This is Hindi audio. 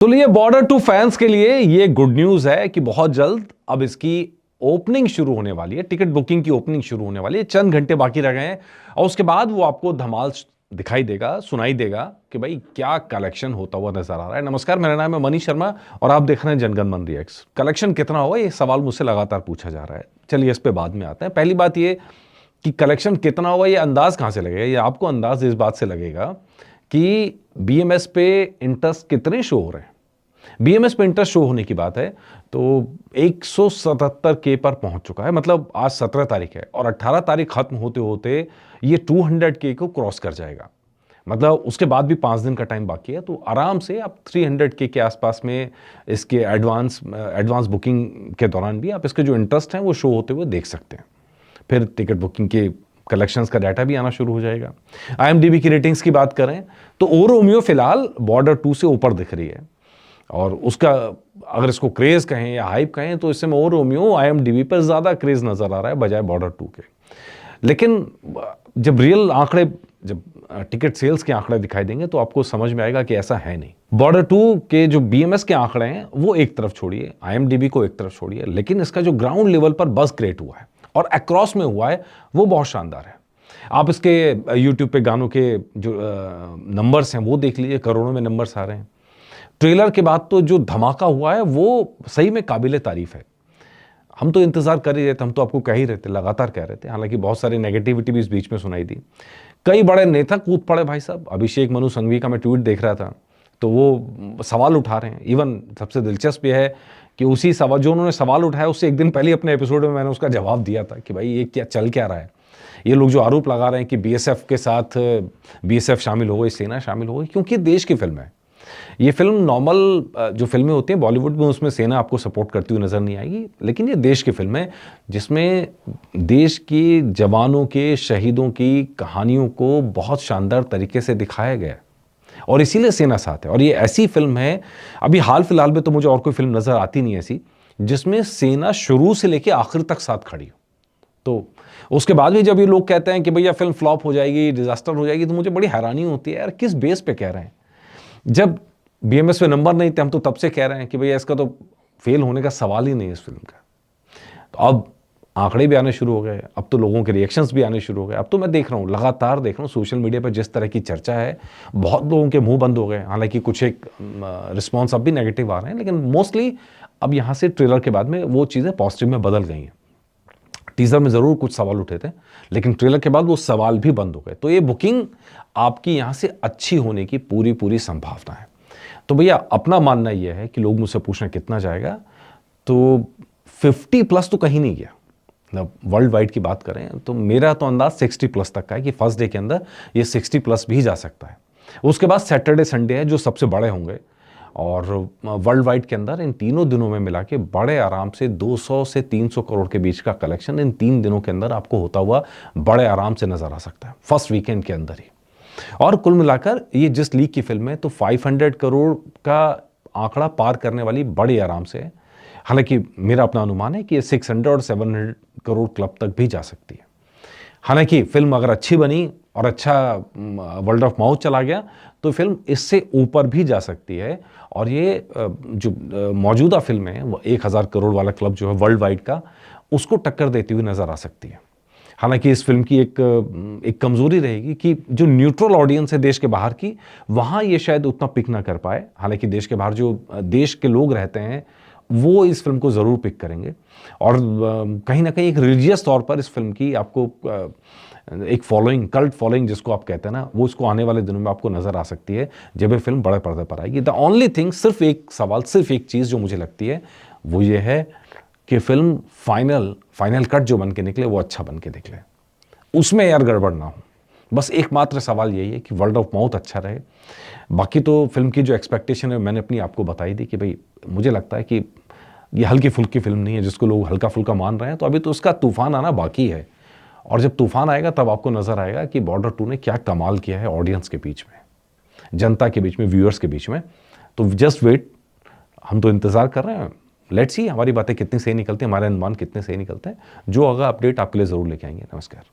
तो ये बॉर्डर 2 फैंस के लिए ये गुड न्यूज है कि बहुत जल्द अब इसकी ओपनिंग शुरू होने वाली है। टिकट बुकिंग की ओपनिंग शुरू होने वाली है। चंद घंटे बाकी रह गए हैं और उसके बाद वो आपको धमाल दिखाई देगा, सुनाई देगा कि भाई क्या कलेक्शन होता हुआ नजर आ रहा है। नमस्कार, मेरा नाम है मनीष शर्मा और आप देख रहे हैं जनगण मन रिएक्ट्स। कलेक्शन कितना होगा ये सवाल मुझसे लगातार पूछा जा रहा है। चलिए इस पे बाद में आते हैं। पहली बात ये कि कलेक्शन कितना होगा ये अंदाज कहां से लगेगा। ये आपको अंदाज इस बात से लगेगा कि बीएमएस पे इंटरेस्ट कितने शो हो रहे हैं। बीएमएस पे इंटरेस्ट शो होने की बात है तो 177K पर पहुंच चुका है। मतलब आज 17 तारीख है और 18 तारीख खत्म होते होते ये 200K को क्रॉस कर जाएगा। मतलब उसके बाद भी 5 दिन का टाइम बाकी है, तो आराम से आप 300K के आसपास में इसके एडवांस बुकिंग के दौरान भी आप इसके जो इंटरेस्ट हैं वो शो होते हुए देख सकते हैं। फिर टिकट बुकिंग के कलेक्शंस का डाटा भी आना शुरू हो जाएगा। IMDb की रेटिंग्स की बात करें तो ओ रोमियो फिलहाल बॉर्डर 2 से ऊपर दिख रही है और उसका अगर इसको क्रेज कहें या हाइप कहें तो इससे ओ रोमियो IMDb पर ज्यादा क्रेज नजर आ रहा है बजाय बॉर्डर 2 के। लेकिन जब रियल आंकड़े, जब टिकट सेल्स के आंकड़े दिखाई देंगे तो आपको समझ में आएगा कि ऐसा है नहीं। बॉर्डर 2 के जो BMS के आंकड़े हैं वो एक तरफ छोड़िए, IMDb को एक तरफ छोड़िए, लेकिन इसका जो ग्राउंड लेवल पर बज़ क्रिएट हुआ है और अक्रॉस में हुआ है वो बहुत शानदार है। आप इसके यूट्यूब पे गानों के जो नंबर्स हैं वो देख लीजिए, करोड़ों में नंबर्स आ रहे हैं। ट्रेलर के बाद तो जो धमाका हुआ है वो सही में काबिले तारीफ है। हम तो इंतजार कर ही रहे थे, हम तो आपको कह ही रहे थे, लगातार कह रहे थे। हालांकि बहुत सारी नेगेटिविटी भी इस बीच में सुनाई दी। कई बड़े नेता कूद पड़े भाई साहब। अभिषेक मनु संघवी का मैं ट्वीट देख रहा था तो वो सवाल उठा रहे हैं। इवन सबसे दिलचस्प यह है कि उसी सवाल जो उन्होंने सवाल उठाया उससे एक दिन पहले अपने एपिसोड में मैंने उसका जवाब दिया था कि भाई ये क्या चल क्या रहा है। ये लोग जो आरोप लगा रहे हैं कि BSF के साथ BSF शामिल हो गई, सेना शामिल हो गई, क्योंकि देश की फिल्म है ये। फिल्म नॉर्मल जो फिल्में होती हैं बॉलीवुड में उसमें सेना आपको सपोर्ट करती हुई नजर नहीं आएगी, लेकिन ये देश की फिल्म है जिसमें देश के जवानों के, शहीदों की कहानियों को बहुत शानदार तरीके से दिखाया गया और इसीलिए सेना साथ है। और ये ऐसी फिल्म है, अभी हाल फिलहाल में तो मुझे और कोई फिल्म नजर आती नहीं ऐसी जिसमें सेना शुरू से लेकर आखिर तक साथ खड़ी हो। तो उसके बाद भी जब ये लोग कहते हैं कि भैया फिल्म फ्लॉप हो जाएगी, डिजास्टर हो जाएगी, तो मुझे बड़ी हैरानी होती है यार, किस बेस पे कह रहे हैं। जब BMS पे नंबर नहीं थे हम तो तब से कह रहे हैं कि भैया इसका तो फेल होने का सवाल ही नहीं है इस फिल्म का। तो अब आंकड़े भी आने शुरू हो गए, अब तो लोगों के रिएक्शंस भी आने शुरू हो गए। अब तो मैं देख रहा हूँ, लगातार देख रहा हूँ सोशल मीडिया पर जिस तरह की चर्चा है, बहुत लोगों के मुंह बंद हो गए। हालांकि कुछ एक रिस्पॉन्स अब भी नेगेटिव आ रहे हैं, लेकिन मोस्टली अब यहाँ से ट्रेलर के बाद में वो चीज़ें पॉजिटिव में बदल गई हैं। टीजर में जरूर कुछ सवाल उठे थे, लेकिन ट्रेलर के बाद वो सवाल भी बंद हो गए। तो ये बुकिंग आपकी यहाँ से अच्छी होने की पूरी संभावना है। तो भैया अपना मानना यह है कि लोग मुझसे पूछना कितना जाएगा, तो 50+ तो कहीं नहीं गया। मतलब वर्ल्ड वाइड की बात करें तो मेरा तो अंदाज 60+ तक का है कि फर्स्ट डे के अंदर ये 60+ भी जा सकता है। उसके बाद सैटरडे संडे है जो सबसे बड़े होंगे और वर्ल्ड वाइड के अंदर इन तीनों दिनों में मिला के बड़े आराम से 200 से 300 करोड़ के बीच का कलेक्शन इन 3 दिनों के अंदर आपको होता हुआ बड़े आराम से नजर आ सकता है, फर्स्ट वीकेंड के अंदर ही। और कुल मिलाकर ये जिस लीग की फिल्म है तो 500 करोड़ का आंकड़ा पार करने वाली बड़ी आराम से है। हालांकि मेरा अपना अनुमान है कि ये 600 और 700 करोड़ क्लब तक भी जा सकती है। हालांकि फिल्म अगर अच्छी बनी और अच्छा वर्ल्ड ऑफ माउथ चला गया तो फिल्म इससे ऊपर भी जा सकती है और ये जो मौजूदा फिल्म है वो 1000 करोड़ वाला क्लब जो है वर्ल्ड वाइड का, उसको टक्कर देती हुई नजर आ सकती है। हालांकि इस फिल्म की एक कमजोरी रहेगी कि जो न्यूट्रल ऑडियंस है देश के बाहर की, वहां ये शायद उतना पिक ना कर पाए। हालांकि देश के बाहर जो देश के लोग रहते हैं वो इस फिल्म को जरूर पिक करेंगे और कहीं ना कहीं एक रिलीजियस तौर पर इस फिल्म की आपको एक फॉलोइंग, कल्ट फॉलोइंग जिसको आप कहते हैं ना, वो इसको आने वाले दिनों में आपको नजर आ सकती है जब ये फिल्म बड़े पर्दे पर आएगी। द ओनली थिंग, सिर्फ एक सवाल, सिर्फ एक चीज जो मुझे लगती है वो ये है कि फिल्म फाइनल कट जो बन के निकले वो अच्छा बन के निकले, उसमें यार गड़बड़ ना हो। बस एकमात्र सवाल यही है कि वर्ल्ड ऑफ माउथ अच्छा रहे। बाकी तो फिल्म की जो एक्सपेक्टेशन है मैंने अपनी आपको बताई दी कि भाई मुझे लगता है कि ये हल्की फुल्की फिल्म नहीं है जिसको लोग हल्का फुल्का मान रहे हैं। तो अभी तो उसका तूफान आना बाकी है और जब तूफान आएगा तब आपको नजर आएगा कि बॉर्डर 2 ने क्या कमाल किया है ऑडियंस के बीच में, जनता के बीच में, व्यूअर्स के बीच में। तो जस्ट वेट, हम तो इंतजार कर रहे हैं। लेट्स सी हमारी बातें कितनी सही निकलती हैं, हमारे अनुमान कितने सही निकलते हैं। जो होगा अपडेट आपके लिए जरूर लेके आएंगे। नमस्कार।